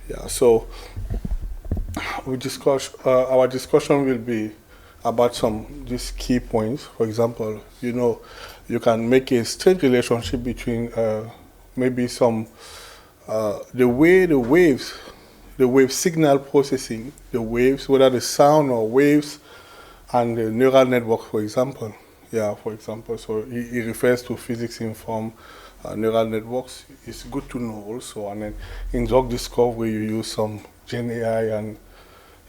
Yeah, so we discuss. Our discussion will be about some these key points. For example, you can make a straight relationship between maybe some the way the wave signal processing, the waves, whether the sound or waves, and the neural network, for example. Yeah, for example, so he refers to physics informed neural networks. It's good to know also. And then in drug discovery, you use some Gen AI and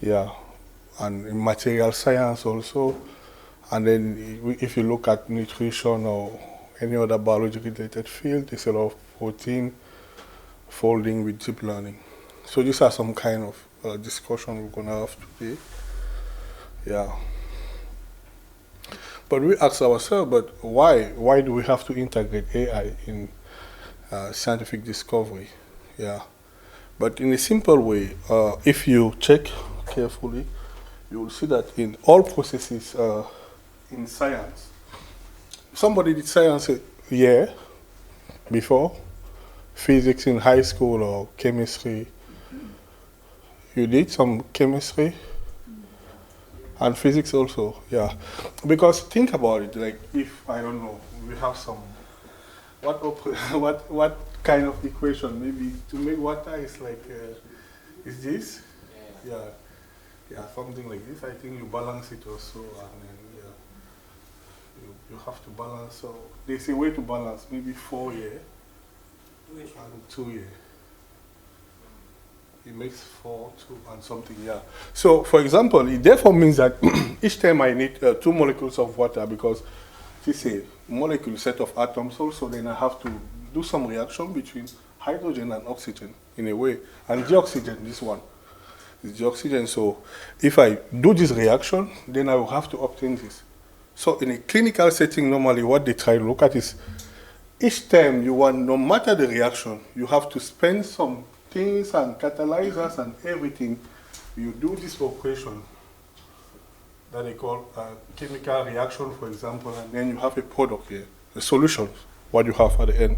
yeah, and in material science also. And then if you look at nutrition or any other biology related field, there's a lot of protein folding with deep learning. So these are some kind of discussion we're gonna have today. Yeah. But we ask ourselves, but why? Why do we have to integrate AI in scientific discovery? Yeah. But in a simple way, if you check carefully, you will see that in all processes in science, somebody did science a year before, physics in high school or chemistry. You did some chemistry and physics also, yeah. Because think about it, like if I don't know, we have some what kind of equation maybe to make water is like is this? Yeah, yeah, something like this. I think you balance it also, and then yeah, you have to balance. So there's a way to balance, maybe 4 year and 2 year. It makes 4, 2, and something, yeah. So, for example, it therefore means that each time I need 2 molecules of water because this is a molecule set of atoms also, then I have to do some reaction between hydrogen and oxygen in a way. And the oxygen, this one, is the oxygen. So, if I do this reaction, then I will have to obtain this. So, in a clinical setting, normally what they try to look at is each time you want, no matter the reaction, you have to spend some things and catalyzers and everything. You do this operation that they call a chemical reaction, for example, and then you have a product here, a solution, what you have at the end.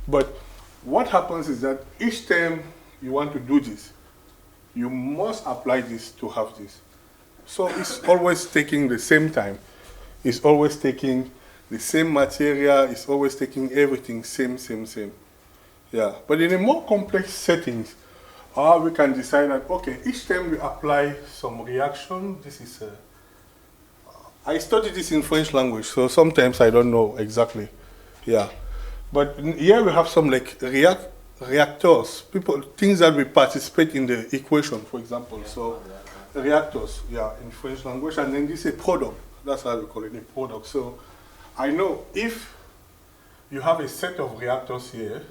But what happens is that each time you want to do this, you must apply this to have this. So it's always taking the same time. It's always taking the same material. It's always taking everything same. Yeah, but in a more complex settings, we can decide that, okay, each time we apply some reaction, this is I studied this in French language, so sometimes I don't know exactly. Yeah, but here we have some like reactors, things that we participate in the equation, for example. So reactors, yeah, in French language, and then this is a product. That's how we call it, a product. So I know if you have a set of reactors here,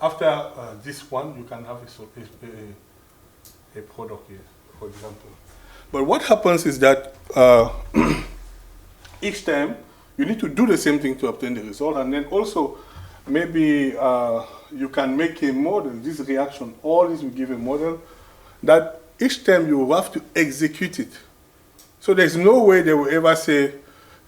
after this one, you can have a product here, for example. But what happens is that each time you need to do the same thing to obtain the result, and then also maybe you can make a model, this reaction, all this will give a model that each time you have to execute it. So there's no way they will ever say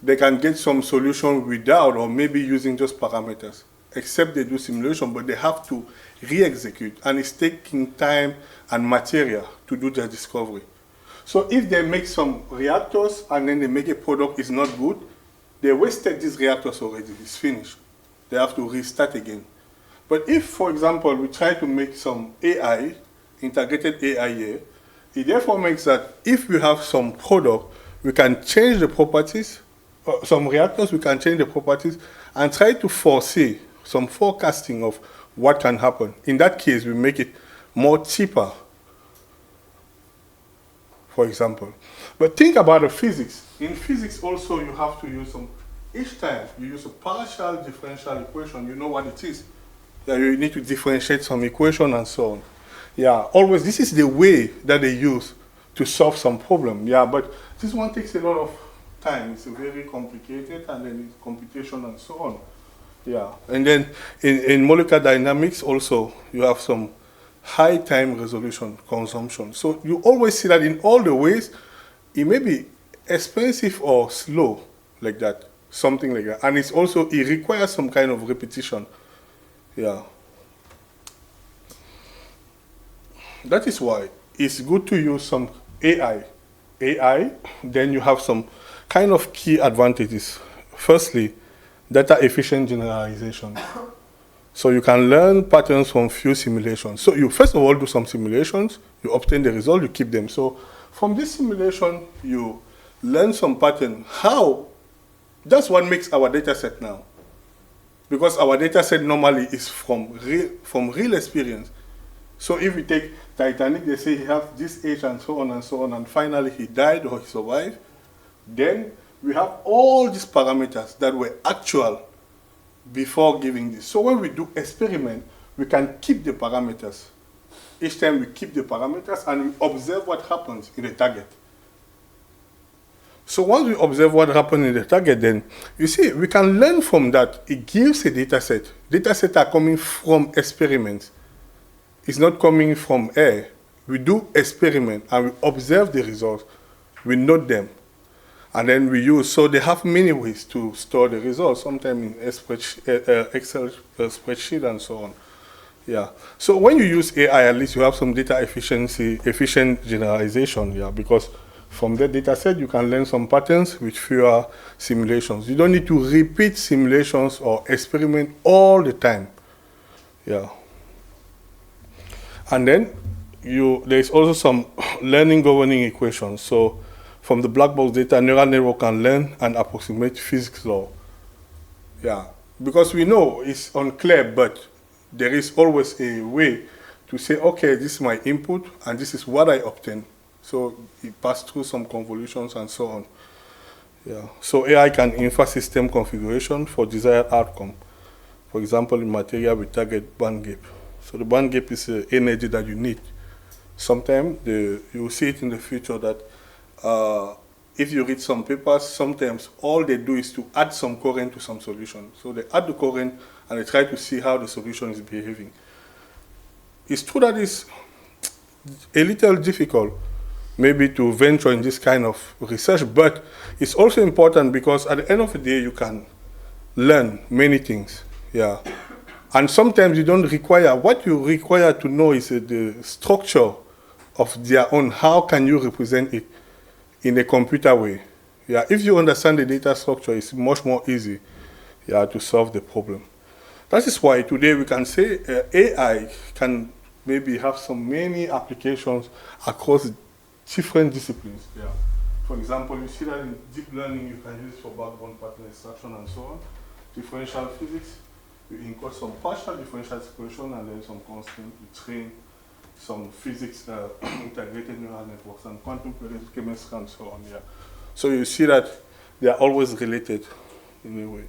they can get some solution without, or maybe using just parameters, except they do simulation, but they have to re-execute, and it's taking time and material to do their discovery. So if they make some reactors and then they make a product is not good, they wasted these reactors already, it's finished. They have to restart again. But if, for example, we try to make some AI, integrated AI here, it therefore makes that if we have some product, we can change the properties, some reactors, we can change the properties and try to foresee some forecasting of what can happen. In that case, we make it more cheaper, for example. But think about the physics. In physics also, you have to use each time you use a partial differential equation, you know what it is. Yeah, you need to differentiate some equation and so on. Yeah, always, this is the way that they use to solve some problem. Yeah, but this one takes a lot of time. It's very complicated, and then it's computation and so on. Yeah, and then in molecular dynamics also, you have some high time resolution consumption. So you always see that in all the ways, it may be expensive or slow like that, something like that. And it requires some kind of repetition. Yeah. That is why it's good to use some AI. AI, then you have some kind of key advantages. Firstly, data efficient generalization. So you can learn patterns from few simulations. So you first of all do some simulations, you obtain the result, you keep them. So from this simulation, you learn some pattern. How? That's what makes our data set now. Because our data set normally is from real experience. So if we take Titanic, they say he has this age and so on, and finally he died or he survived. Then we have all these parameters that were actual before giving this. So when we do experiment, we can keep the parameters. Each time we keep the parameters and we observe what happens in the target. So once we observe what happened in the target, then you see, we can learn from that. It gives a data set. Data sets are coming from experiments. It's not coming from air. We do experiment and we observe the results. We note them. And then we use, so they have many ways to store the results, sometimes in Excel spreadsheet and so on. Yeah. So when you use AI, at least you have some data efficient generalization, yeah, because from the data set, you can learn some patterns with fewer simulations. You don't need to repeat simulations or experiment all the time. Yeah. And then there's also some learning governing equations. So from the black box data, neural network can learn and approximate physics law. Yeah. Because we know it's unclear, but there is always a way to say, okay, this is my input and this is what I obtain. So it passed through some convolutions and so on. Yeah. So AI can infer system configuration for desired outcome. For example, in material, we target band gap. So the band gap is the energy that you need. Sometimes you will see it in the future that if you read some papers, sometimes all they do is to add some current to some solution. So they add the current and they try to see how the solution is behaving. It's true that it's a little difficult maybe to venture in this kind of research, but it's also important because at the end of the day, you can learn many things. Yeah. And sometimes you don't require, what you require to know is the structure of their own. How can you represent it in a computer way? Yeah. If you understand the data structure, it's much more easy, yeah, to solve the problem. That is why today we can say AI can maybe have so many applications across different disciplines. Yeah. For example, you see that in deep learning, you can use it for backbone pattern extraction and so on. Differential physics, you encode some partial differential equation and then some constant. You train some physics integrated neural networks and quantum chemistry and so on. Yeah. So you see that they are always related in a way.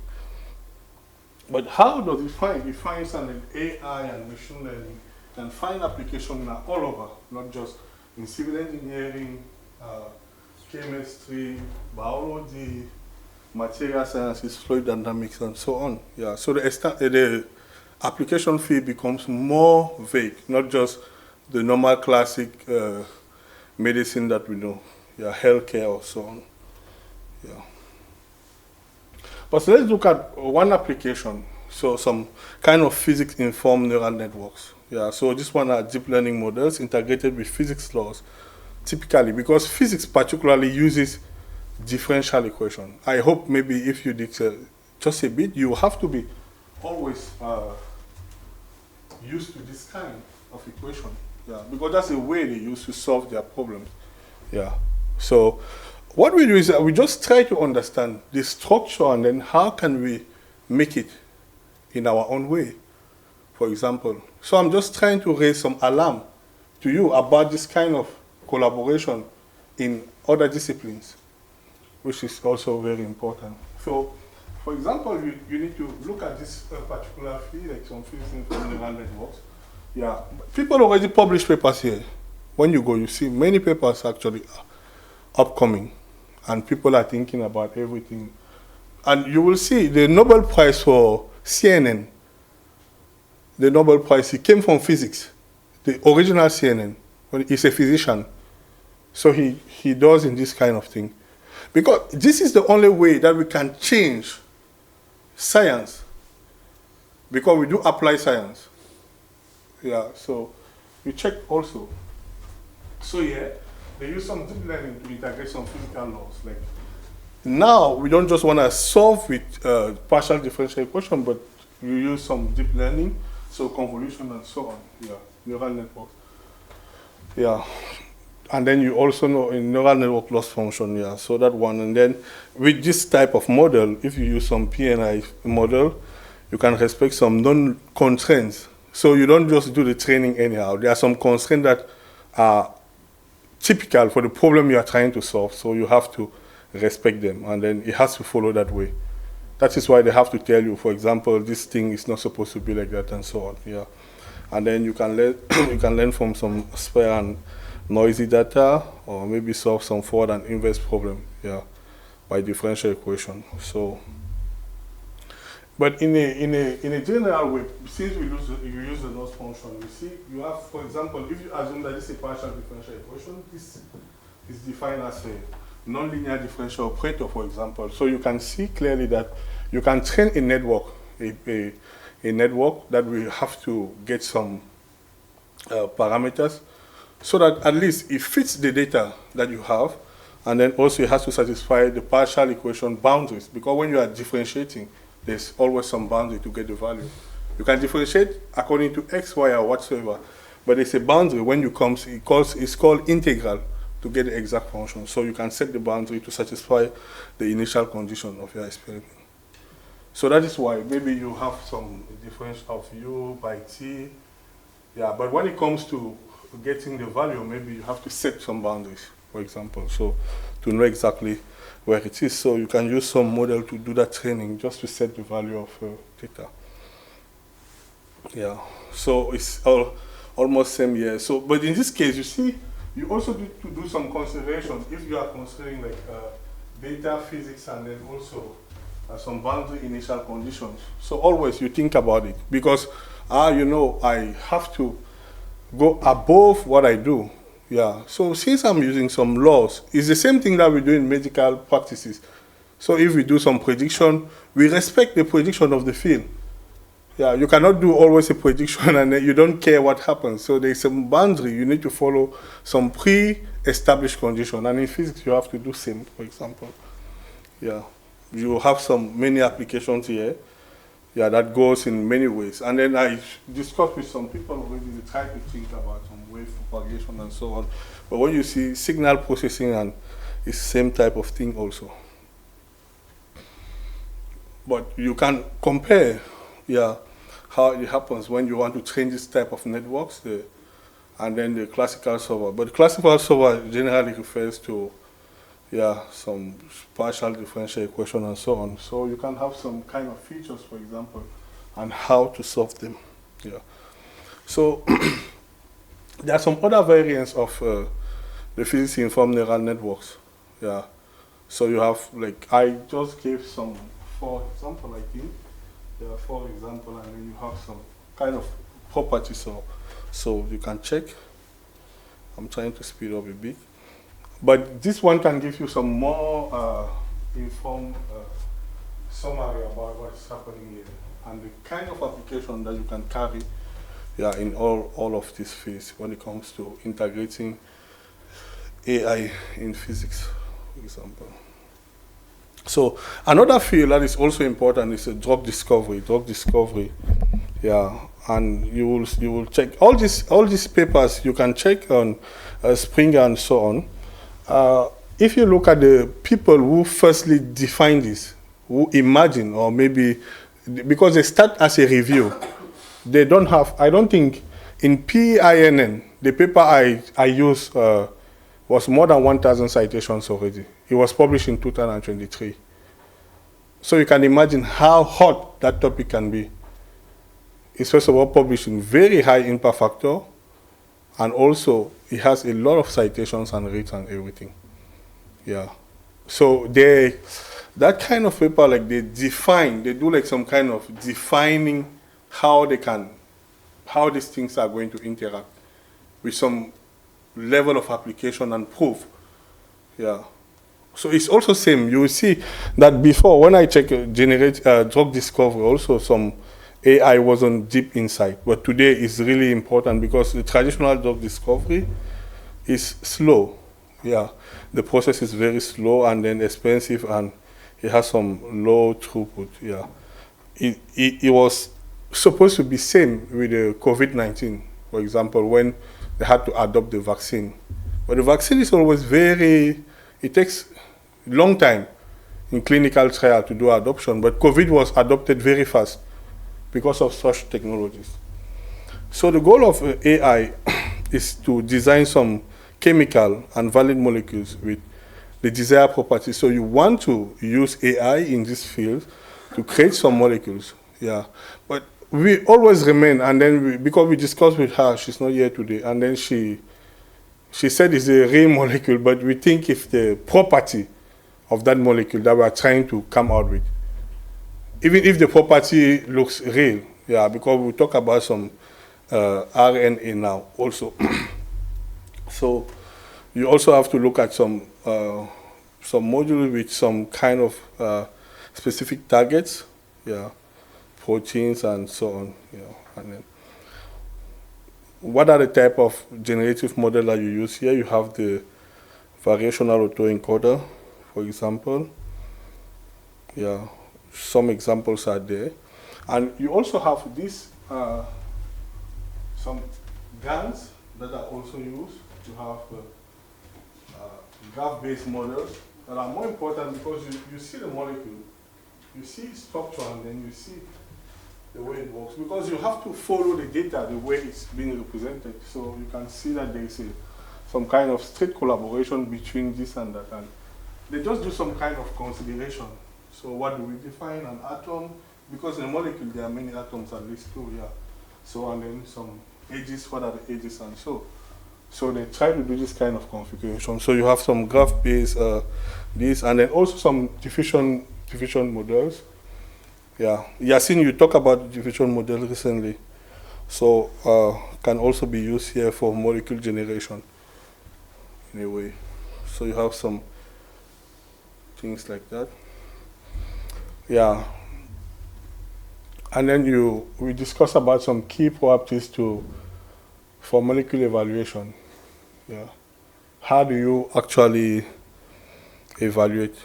But how does it find? It finds an AI and machine learning can find application now all over, not just in civil engineering, chemistry, biology, material sciences, fluid dynamics, and so on. Yeah. So the application field becomes more vague, not just the normal classic medicine that we know, yeah, healthcare or so on. Yeah. But so let's look at one application. So some kind of physics-informed neural networks. Yeah. So this one are deep learning models integrated with physics laws, typically because physics particularly uses differential equation. I hope maybe if you did just a bit, you have to be always used to this kind of equation. Yeah, because that's the way they use to solve their problems. Yeah. So what we do is we just try to understand the structure and then how can we make it in our own way, for example. So I'm just trying to raise some alarm to you about this kind of collaboration in other disciplines, which is also very important. So, for example, you need to look at this particular field, like some fields in neural networks. Yeah, people already publish papers here. When you go, you see many papers actually upcoming, and people are thinking about everything. And you will see the Nobel Prize for CNN, the Nobel Prize, it came from physics. The original CNN, he's a physician. So he does in this kind of thing. Because this is the only way that we can change science. Because we do apply science. Yeah, so we check also So yeah, they use some deep learning to integrate some physical laws. Like now, we don't just want to solve with partial differential equation, but you use some deep learning, so convolution and so on. Yeah, neural networks. Yeah, and then you also know in neural network loss function. Yeah, so that one. And then with this type of model, if you use some PNI model, you can respect some non-constraints. So you don't just do the training anyhow. There are some constraints that are typical for the problem you are trying to solve. So you have to respect them, and then it has to follow that way. That is why they have to tell you, for example, this thing is not supposed to be like that, and so on. Yeah, and then you can learn you can learn from some spare and noisy data, or maybe solve some forward and inverse problem. Yeah, by differential equation. So. But in a general way, since you use the loss function, you see, you have, for example, if you assume that this is a partial differential equation, this is defined as a nonlinear differential operator, for example. So you can see clearly that you can train a network, a network that will have to get some parameters, so that at least it fits the data that you have, and then also it has to satisfy the partial equation boundaries, because when you are differentiating, there's always some boundary to get the value. You can differentiate according to x, y, or whatsoever, but there's a boundary when you come, it's called integral to get the exact function. So you can set the boundary to satisfy the initial condition of your experiment. So that is why maybe you have some difference of u by t. Yeah, but when it comes to getting the value, maybe you have to set some boundaries, for example, so to know exactly where it is. So you can use some model to do that training just to set the value of theta. Yeah, so it's almost same here. So, but in this case, you see, you also need to do some consideration if you are considering like data physics and then also some boundary initial conditions. So always you think about it, because you know, I have to go above what I do. Yeah, so since I'm using some laws, it's the same thing that we do in medical practices. So if we do some prediction, we respect the prediction of the field. Yeah, you cannot do always a prediction and then you don't care what happens. So there's some boundary, you need to follow some pre-established condition. And in physics, you have to do same, for example. Yeah, you have many applications here. Yeah, that goes in many ways. And then I discussed with some people already, they try to think about some wave propagation and so on. But when you see signal processing, and it's the same type of thing also. But you can compare, yeah, how it happens when you want to train this type of networks, and then the classical solver. But the classical solver generally refers to, yeah, some partial differential equation and so on. So you can have some kind of features, for example, and how to solve them. Yeah. So there are some other variants of the physics-informed neural networks. Yeah. So you have, like, I just gave some 4 examples, I think. There are 4 examples, and then you have some kind of properties. So you can check. I'm trying to speed up a bit. But this one can give you some more informed summary about what's happening here and the kind of application that you can carry, yeah, in all of this phase when it comes to integrating AI in physics, for example. So another field that is also important is drug discovery. Drug discovery, yeah, and you will check all these papers. You can check on Springer and so on. If you look at the people who firstly define this, who imagine, or maybe because they start as a review, they don't have, I don't think in PINN, the paper I used was more than 1,000 citations already. It was published in 2023. So you can imagine how hot that topic can be. It's first of all published in very high impact factor, and also it has a lot of citations and rates and everything. Yeah. So that kind of paper, like they do like some kind of defining how these things are going to interact with some level of application and proof. Yeah. So it's also same. You will see that before, when I check drug discovery, also some AI wasn't deep insight, but today is really important because the traditional drug discovery is slow. Yeah, the process is very slow and then expensive, and it has some low throughput. Yeah, it was supposed to be same with the COVID-19, for example, when they had to adopt the vaccine. But the vaccine is always it takes a long time in clinical trial to do adoption. But COVID was adopted very fast because of such technologies. So the goal of AI is to design some chemical and valid molecules with the desired properties. So you want to use AI in this field to create some molecules. Yeah, but we always remain, and then because we discussed with her, she's not here today, and then she said it's a real molecule, but we think if the property of that molecule that we are trying to come out with, even if the property looks real, yeah, because we talk about some RNA now also. So you also have to look at some modules with some kind of specific targets, yeah, proteins and so on, you know. And then what are the type of generative model that you use here? You have the variational autoencoder, for example. Yeah, some examples are there. And you also have this, some GANs that are also used to have graph-based models that are more important because you see the molecule, you see structure, and then you see the way it works. Because you have to follow the data the way it's being represented. So you can see that there is some kind of strict collaboration between this and that. And they just do some kind of consideration. So what do we define? An atom? Because in a molecule there are many atoms, at least two, yeah. So and then some edges, what are the edges, and so. So they try to do this kind of configuration. So you have some graph-based this, and then also some diffusion models. Yeah, Yasin, you talk about diffusion model recently. So can also be used here for molecule generation in a way. So you have some things like that. Yeah. And then we discuss about some key properties for molecular evaluation. Yeah. How do you actually evaluate,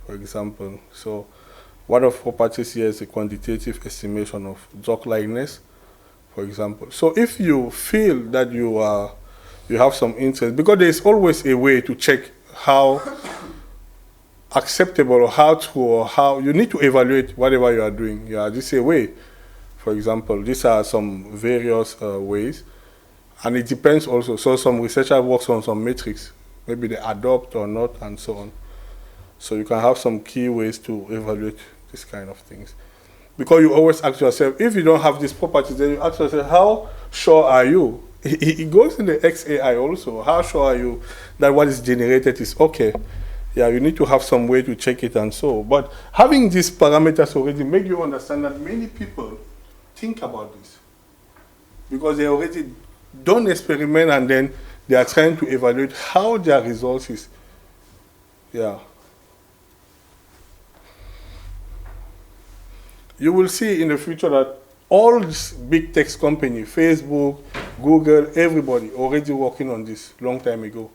for example? So one of properties here is a quantitative estimation of drug likeness, for example. So if you feel that you have some interest, because there's always a way to check how acceptable or how true or how you need to evaluate whatever you are doing. Yeah, this is a way. For example, these are some various ways, and it depends also. So some researcher works on some metrics, maybe they adopt or not, and so on. So you can have some key ways to evaluate these kind of things. Because you always ask yourself, if you don't have these properties, then you ask yourself, how sure are you? It goes in the XAI also. How sure are you that what is generated is okay? Yeah, you need to have some way to check it and so. But having these parameters already make you understand that many people think about this. Because they already done experiment and then they are trying to evaluate how their results is. Yeah. You will see in the future that all these big tech companies, Facebook, Google, everybody already working on this long time ago.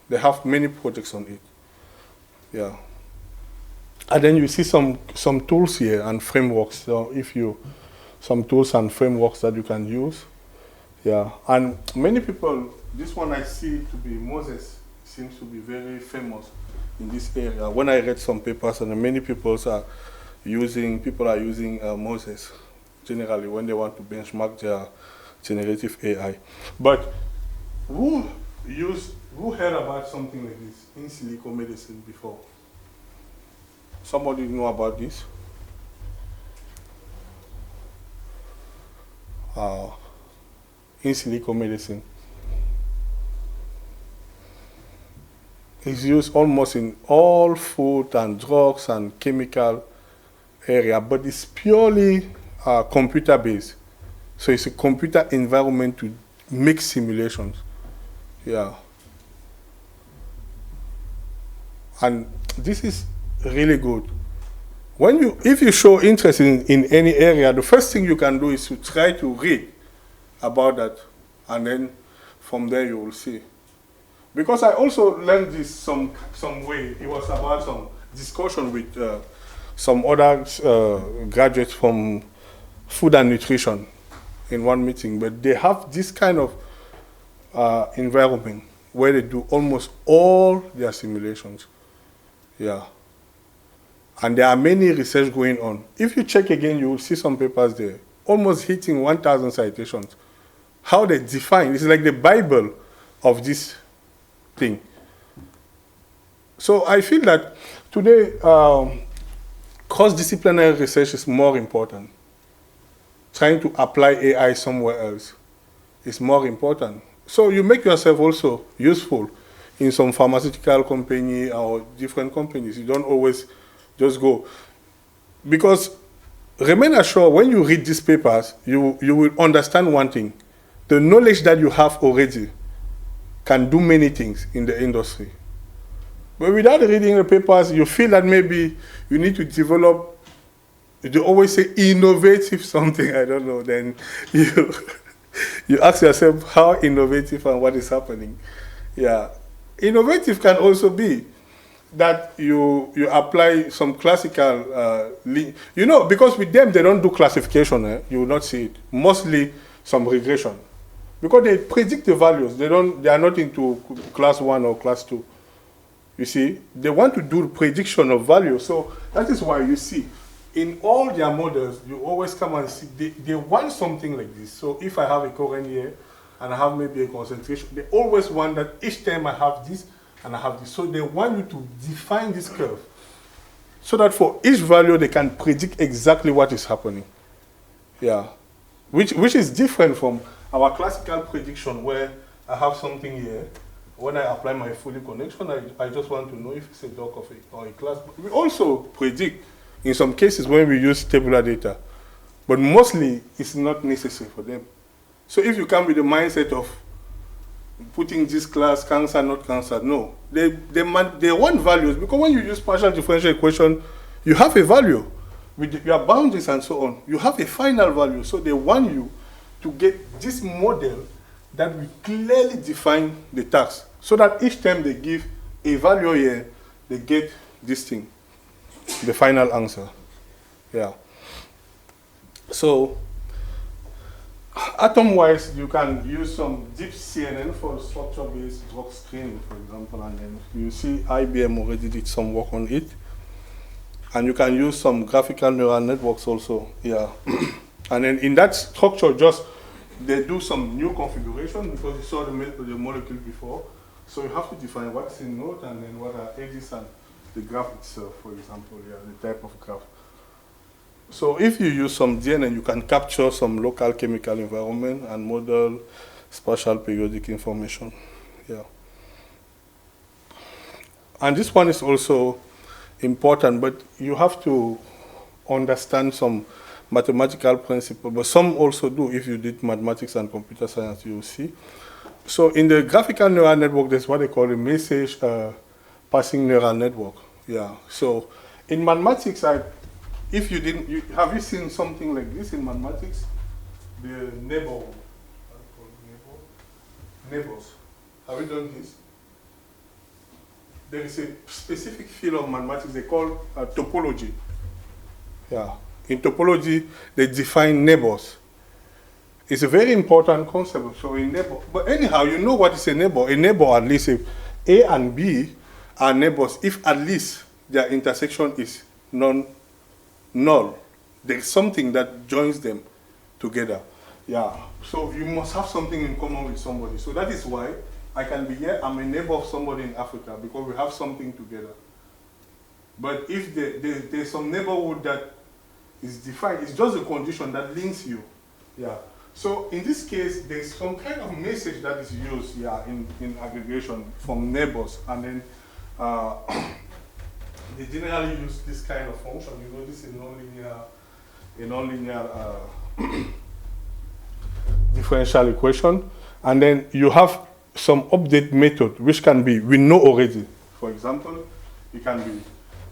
They have many projects on it. Yeah. And then you see some tools here and frameworks. So some tools and frameworks that you can use. Yeah. And many people, this one I see to be Moses, seems to be very famous in this area. When I read some papers, and many people are using Moses generally when they want to benchmark their generative AI. But who heard about something like this in silico medicine before? Somebody know about this? In silico medicine. It's used almost in all food and drugs and chemical area, but it's purely computer-based. So it's a computer environment to make simulations. Yeah. And this is really good. If you show interest in any area, the first thing you can do is to try to read about that. And then from there you will see. Because I also learned this some way. It was about some discussion with some other graduates from food and nutrition in one meeting. But they have this kind of environment where they do almost all their simulations. Yeah. And there are many research going on. If you check again, you will see some papers there, almost hitting 1,000 citations. How they define, it's like the Bible of this thing. So I feel that today, cross-disciplinary research is more important. Trying to apply AI somewhere else is more important. So you make yourself also useful in some pharmaceutical company or different companies. You don't always just go. Because remain assured, when you read these papers, you will understand one thing. The knowledge that you have already can do many things in the industry. But without reading the papers, you feel that maybe you need to develop, you always say innovative something, I don't know, then you ask yourself how innovative and what is happening. Yeah. Innovative can also be that you apply some classical, because with them they don't do classification, you will not see it. Mostly some regression. Because they predict the values, they are not into class 1 or class 2. You see, they want to do prediction of value. So that is why you see, in all their models, you always come and see, they want something like this. So if I have a current year, and I have maybe a concentration, they always want that each time I have this, and I have this. So they want you to define this curve, so that for each value, they can predict exactly what is happening. Yeah, which is different from our classical prediction, where I have something here. When I apply my fully connection, I just want to know if it's a doc of or a class. But we also predict in some cases when we use tabular data, but mostly it's not necessary for them. So if you come with the mindset of putting this class, cancer, not cancer, no. They want values, because when you use partial differential equation, you have a value with your boundaries and so on. You have a final value, so they want you to get this model that will clearly define the task, so that each time they give a value here, they get this thing, the final answer. Yeah. So, atom-wise, you can use some deep CNN for structure-based drug screening, for example, and then you see IBM already did some work on it. And you can use some graphical neural networks also, yeah. And then in that structure, they do some new configuration, because you saw the molecule before. So you have to define what's in node and then what are edges and the graph itself, for example, yeah, the type of graph. So if you use some DNA, you can capture some local chemical environment and model spatial periodic information. Yeah. And this one is also important, but you have to understand some mathematical principle, but some also do. If you did mathematics and computer science, you will see. So in the graphical neural network, there's what they call a message passing neural network. Yeah. So in mathematics, if you didn't, have you seen something like this in mathematics? The neighborhood. Neighbors. Have you done this? There is a specific field of mathematics they call topology. Yeah. In topology, they define neighbors. It's a very important concept. So in neighbor, but anyhow, you know what is a neighbor. A neighbor, at least if A and B are neighbors, if at least their intersection is null. There's something that joins them together. Yeah. So you must have something in common with somebody. So that is why I can be here, I'm a neighbor of somebody in Africa, because we have something together. But if there's some neighborhood that is defined, it's just a condition that links you. Yeah. So in this case, there's some kind of message that is used, yeah, in aggregation from neighbors, and then they generally use this kind of function. You know, this is a nonlinear differential equation, and then you have some update method, which can be, we know already. For example, it can be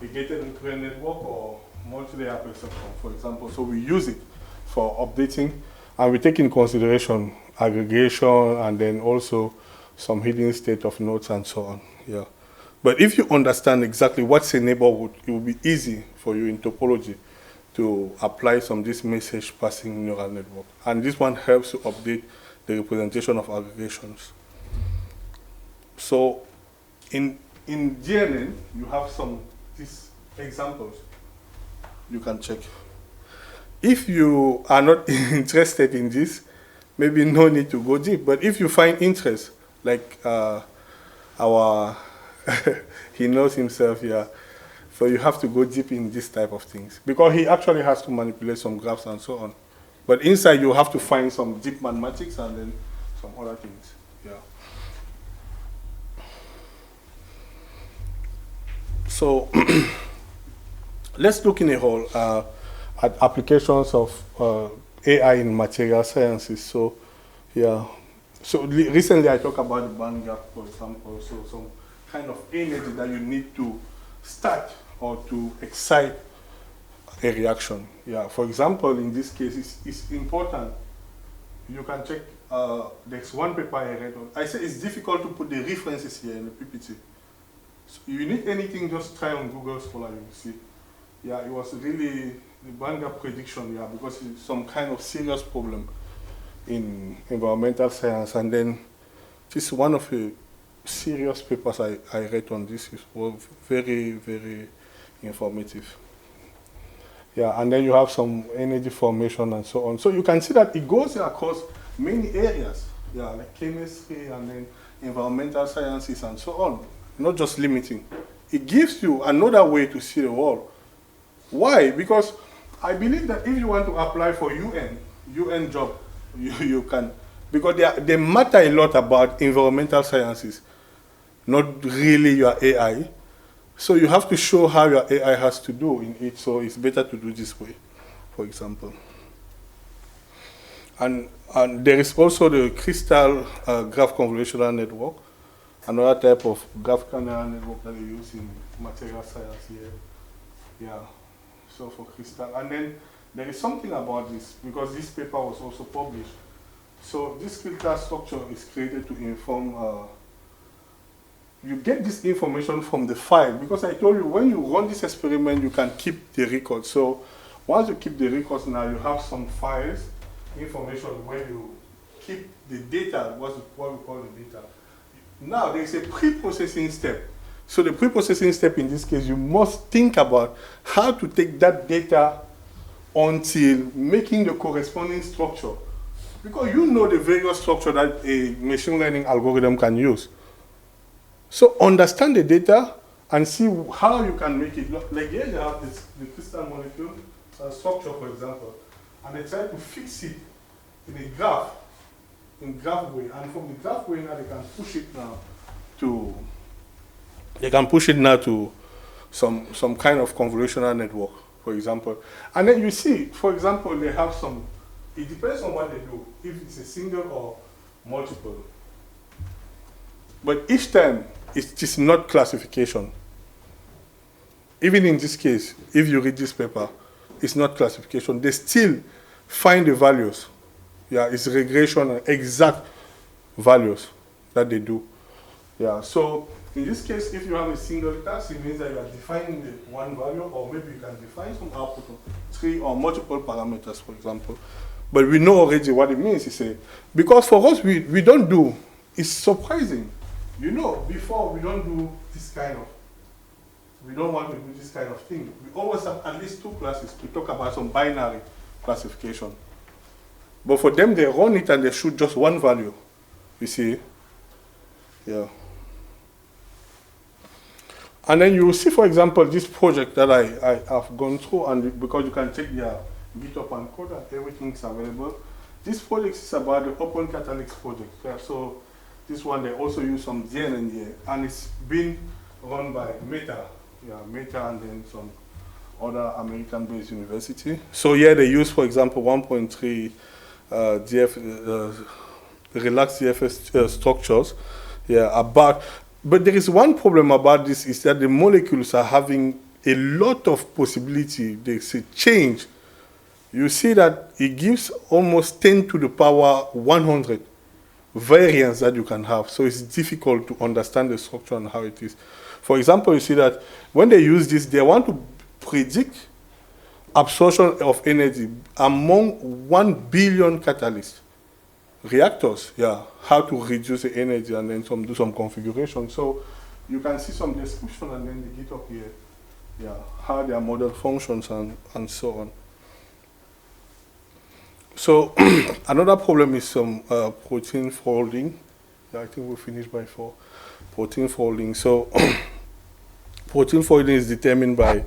a gated recurrent network or multi-layer perceptron, for example. So we use it for updating, and we take in consideration aggregation, and then also some hidden state of nodes and so on. Yeah. But if you understand exactly what's a neighborhood, it will be easy for you in topology to apply some this message passing neural network. And this one helps to update the representation of aggregations. So in GNN, you have some these examples you can check. If you are not interested in this, maybe no need to go deep. But if you find interest, like our, he knows himself here, so you have to go deep in this type of things. Because he actually has to manipulate some graphs and so on. But inside you have to find some deep mathematics and then some other things. Yeah. So let's look in a whole at applications of AI in material sciences. So yeah. So recently I talked about the band gap, for example. So some kind of energy that you need to start or to excite a reaction. Yeah. For example, in this case, it's important. You can check. There's one paper I read on. I say it's difficult to put the references here in the PPT. So you need anything, just try on Google Scholar, you will see. Yeah, it was really the band gap prediction, yeah, because it's some kind of serious problem in environmental science. And then this is one of the serious papers I read on this. It was very, very informative. Yeah, and then you have some energy formation and so on. So you can see that it goes across many areas, yeah, like chemistry and then environmental sciences and so on. Not just limiting. It gives you another way to see the world. Why? Because I believe that if you want to apply for UN job, you can. Because they matter a lot about environmental sciences, not really your AI. So you have to show how your AI has to do in it. So it's better to do this way, for example. And there is also the crystal graph convolutional network, another type of graphical neural network that they use in material science here. Yeah, so for crystal. And then there is something about this, because this paper was also published. So this crystal structure is created to inform, you get this information from the file, because I told you when you run this experiment, you can keep the record. So once you keep the records now, you have some files, information where you keep the data, what we call the data. Now there is a pre-processing step. So the pre-processing step in this case, you must think about how to take that data until making the corresponding structure. Because you know the various structure that a machine learning algorithm can use. So understand the data and see how you can make it. Like here you have the crystal molecule structure, for example, and they try to fix it in a graph, in graph way. And from the graph way now they can push it now to some kind of convolutional network, for example. And then you see, for example, they have some, it depends on what they do, if it's a single or multiple. But each time, it's just not classification. Even in this case, if you read this paper, it's not classification. They still find the values. Yeah, it's regression and exact values that they do. Yeah, so in this case, if you have a single task, it means that you are defining the one value, or maybe you can define some output of 3 or multiple parameters, for example. But we know already what it means, because for us, we don't do, it's surprising. You know, before we don't do this kind of, we don't want to do this kind of thing. We always have at least 2 classes to talk about some binary classification. But for them, they run it and they shoot just one value, you see. Yeah. And then you will see, for example, this project that I have gone through, and because you can check their GitHub and code and everything is available. This project is about the Open Catalyst project. Yeah, so this one, they also use some GNN here, and it's been run by Meta. Yeah, Meta and then some other American-based university. So here they use, for example, 1.3 relaxed DFS structures. Yeah, but there is one problem about this, is that the molecules are having a lot of possibility. They say change you see that it gives almost 10 to the power 100 variants that you can have. So it's difficult to understand the structure and how it is. For example, you see that when they use this, they want to predict absorption of energy among 1 billion catalyst reactors. Yeah, how to reduce the energy and then do some configuration. So you can see some description and then the GitHub here. Yeah, how their model functions and so on. So another problem is some protein folding. Yeah, I think we finished by 4. Protein folding. So protein folding is determined by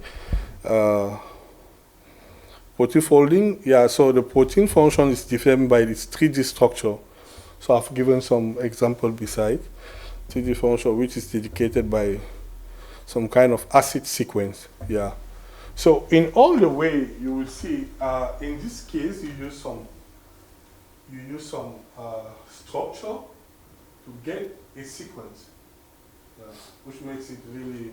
protein folding. Yeah, so the protein function is determined by its 3D structure. So I've given some example beside 3D function, which is dedicated by some kind of acid sequence. Yeah. So in all the way you will see, in this case you use some structure to get a sequence, which makes it really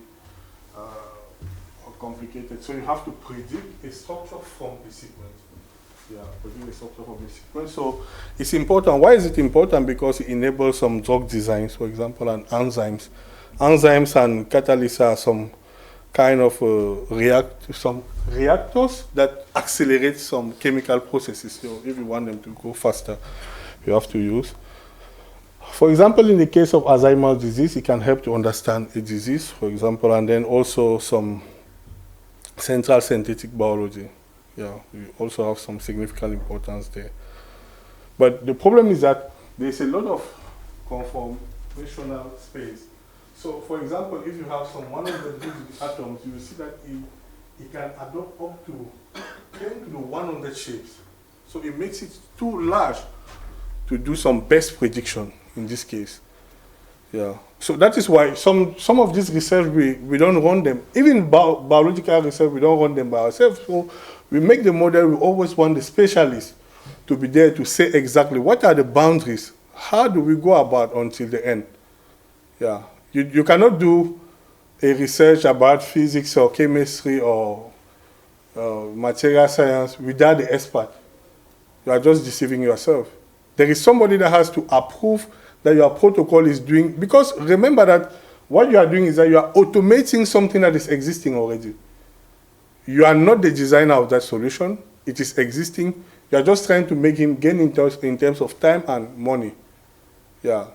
complicated. So you have to predict a structure from a sequence. Yeah, predict a structure from a sequence. So it's important. Why is it important? Because it enables some drug designs, for example, and enzymes. Enzymes and catalysts are some kind of reactors that accelerate some chemical processes. So if you want them to go faster, you have to use. For example, in the case of Alzheimer's disease, it can help to understand a disease, for example, and then also some central synthetic biology. Yeah, we also have some significant importance there. But the problem is that there's a lot of conformational space. So, for example, if you have some 100 atoms, you will see that it can adopt up to 10 to the 100 shapes. So it makes it too large to do some best prediction in this case. Yeah. So that is why some of this research, we don't run them. Even biological research, we don't run them by ourselves. So we make the model, we always want the specialist to be there to say exactly what are the boundaries. How do we go about until the end? Yeah. You cannot do a research about physics or chemistry or material science without the expert. You are just deceiving yourself. There is somebody that has to approve that your protocol is doing, because remember that what you are doing is that you are automating something that is existing already. You are not the designer of that solution. It is existing. You are just trying to make him gain in terms of time and money. Yeah.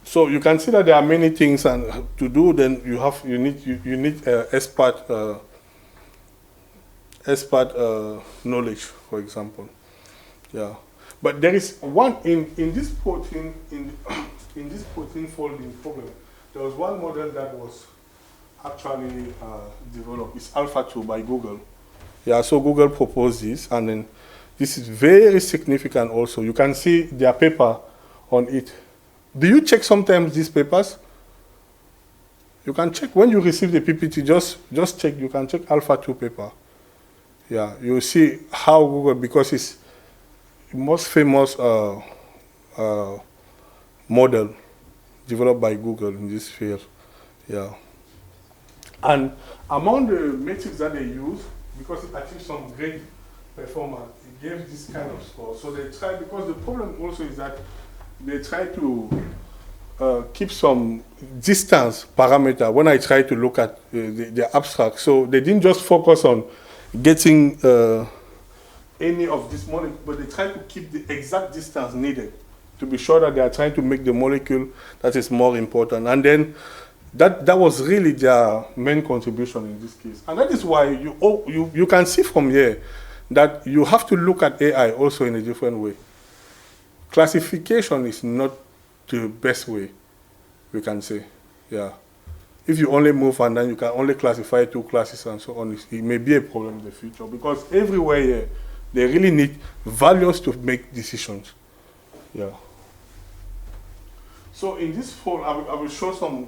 So you can see that there are many things and to do. Then you need expert knowledge, for example. Yeah, but there is one in this protein in this protein folding problem. There was one model that was actually developed. It's Alpha 2 by Google. Yeah, so Google proposed this, and then this is very significant. Also, you can see their paper on it. Do you check sometimes these papers? You can check when you receive the PPT. Just check. You can check Alpha 2 paper. Yeah, you see how Google, because it's the most famous model developed by Google in this field. Yeah, and among the metrics that they use, because it achieved some great performance, it gave this kind of score. So they try, because the problem also is that they try to keep some distance parameter when I try to look at the abstract. So they didn't just focus on getting any of this molecule, but they try to keep the exact distance needed to be sure that they are trying to make the molecule that is more important. And then that was really their main contribution in this case. And that is why you can see from here that you have to look at AI also in a different way. Classification is not the best way, we can say. Yeah. If you only move and then you can only classify 2 classes and so on, it may be a problem in the future, because everywhere here, they really need values to make decisions. Yeah. So in this fall, I will show some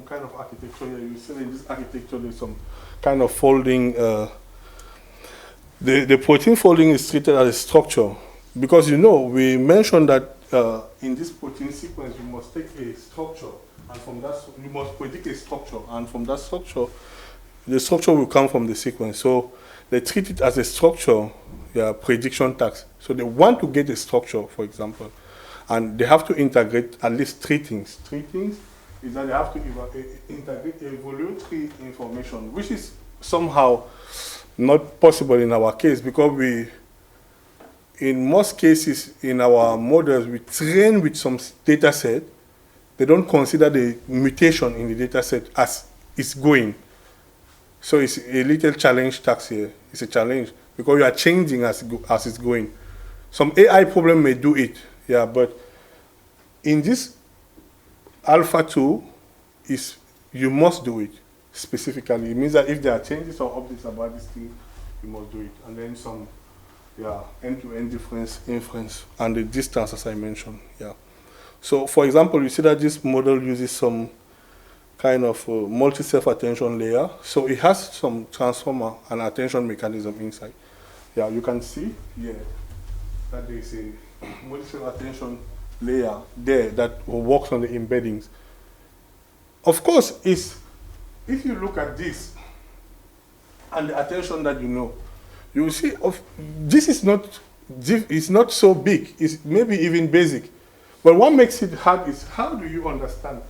kind of architecture here. You see in this architecture there's some kind of folding. The protein folding is treated as a structure, because we mentioned that in this protein sequence you must take a structure, and from that you must predict a structure, and from that structure the structure will come from the sequence. So they treat it as a structure, yeah, prediction task. So they want to get a structure, for example, and they have to integrate at least three things. Three things is that they have to integrate evolutionary information, which is somehow not possible in our case because in most cases in our models, we train with some data set. They don't consider the mutation in the data set as it's going. So it's a little challenge task here. It's a challenge because you are changing as it's going. Some AI problem may do it, yeah, but in this Alpha 2, you must do it specifically. It means that if there are changes or updates about this thing, you must do it. And then some, yeah, end-to-end difference, inference, and the distance, as I mentioned, yeah. So, for example, you see that this model uses some kind of multi-self-attention layer. So it has some transformer and attention mechanism inside. Yeah, you can see here that there is a multi-self-attention layer there that works on the embeddings. Of course, if you look at this and the attention that you know, you will see this is not so big. It's maybe even basic. But what makes it hard is how do you understand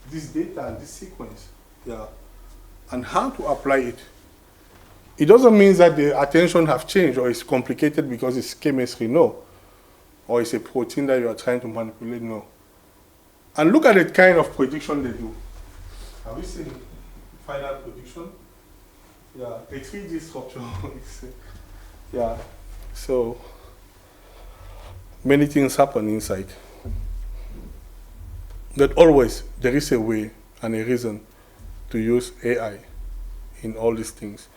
this data and this sequence, yeah, and how to apply it. It doesn't mean that the attention have changed or it's complicated because it's chemistry, no. Or it's a protein that you are trying to manipulate, no. And look at the kind of prediction they do. Have you seen final prediction? Yeah, a 3D structure. Yeah, so many things happen inside. But always there is a way and a reason to use AI in all these things.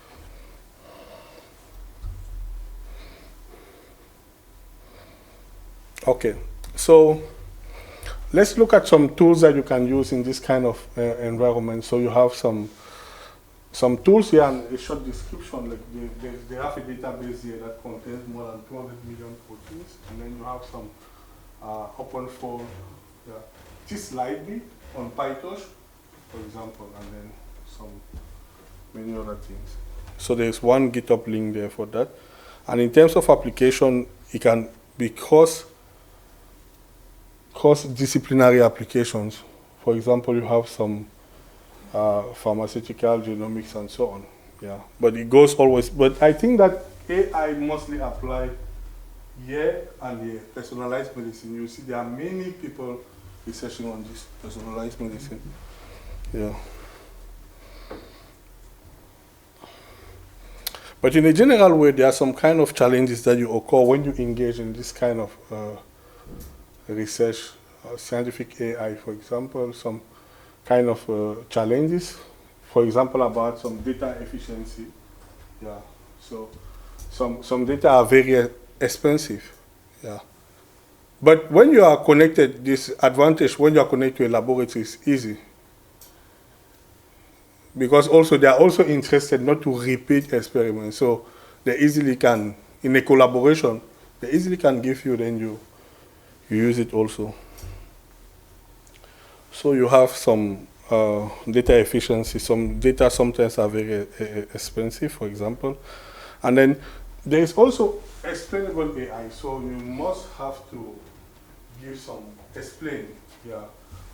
Okay, so let's look at some tools that you can use in this kind of environment. So you have some tools here and a short description. Like they have a database here that contains more than 200 million proteins, and then you have some OpenFold, yeah, this library on PyTorch, for example, and then some many other things. So there's one GitHub link there for that. And in terms of application, it can be cross-disciplinary applications. For example, you have some pharmaceutical, genomics, and so on. Yeah, but it goes always. But I think that AI mostly apply here and here. Personalized medicine. You see, there are many people researching on this personalized medicine. Yeah. But in a general way, there are some kind of challenges that you occur when you engage in this kind of research, scientific AI, for example, some kind of challenges, for example, about some data efficiency. Yeah, so some data are very expensive. Yeah, but when you are connected, this advantage when you are connected to a laboratory is easy, because also they are also interested not to repeat experiments, so they easily can, in a collaboration, they easily can give you, then you use it also. So you have some data efficiency. Some data sometimes are very expensive, for example. And then there is also explainable AI. So you must have to give some explain, yeah,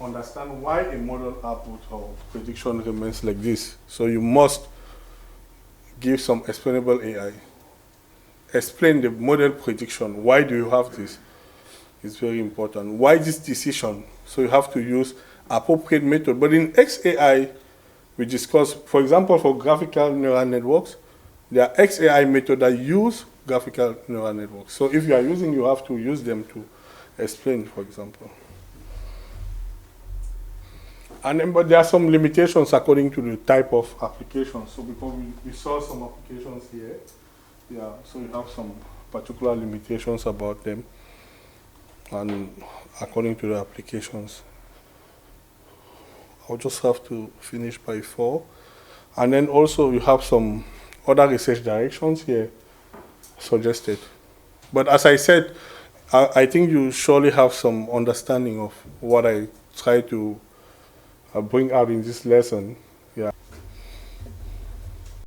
understand why a model output or prediction remains like this. So you must give some explainable AI. Explain the model prediction. Why do you have this? It's very important. Why this decision? So you have to use appropriate method. But in XAI, we discuss, for example, for graphical neural networks, there are XAI methods that use graphical neural networks. So if you are using, you have to use them to explain, for example. And then, but there are some limitations according to the type of application. So because we saw some applications here, yeah, so you have some particular limitations about them, and according to the applications. I'll just have to finish by 4. And then also you have some other research directions here suggested. But as I said, I think you surely have some understanding of what I try to bring out in this lesson.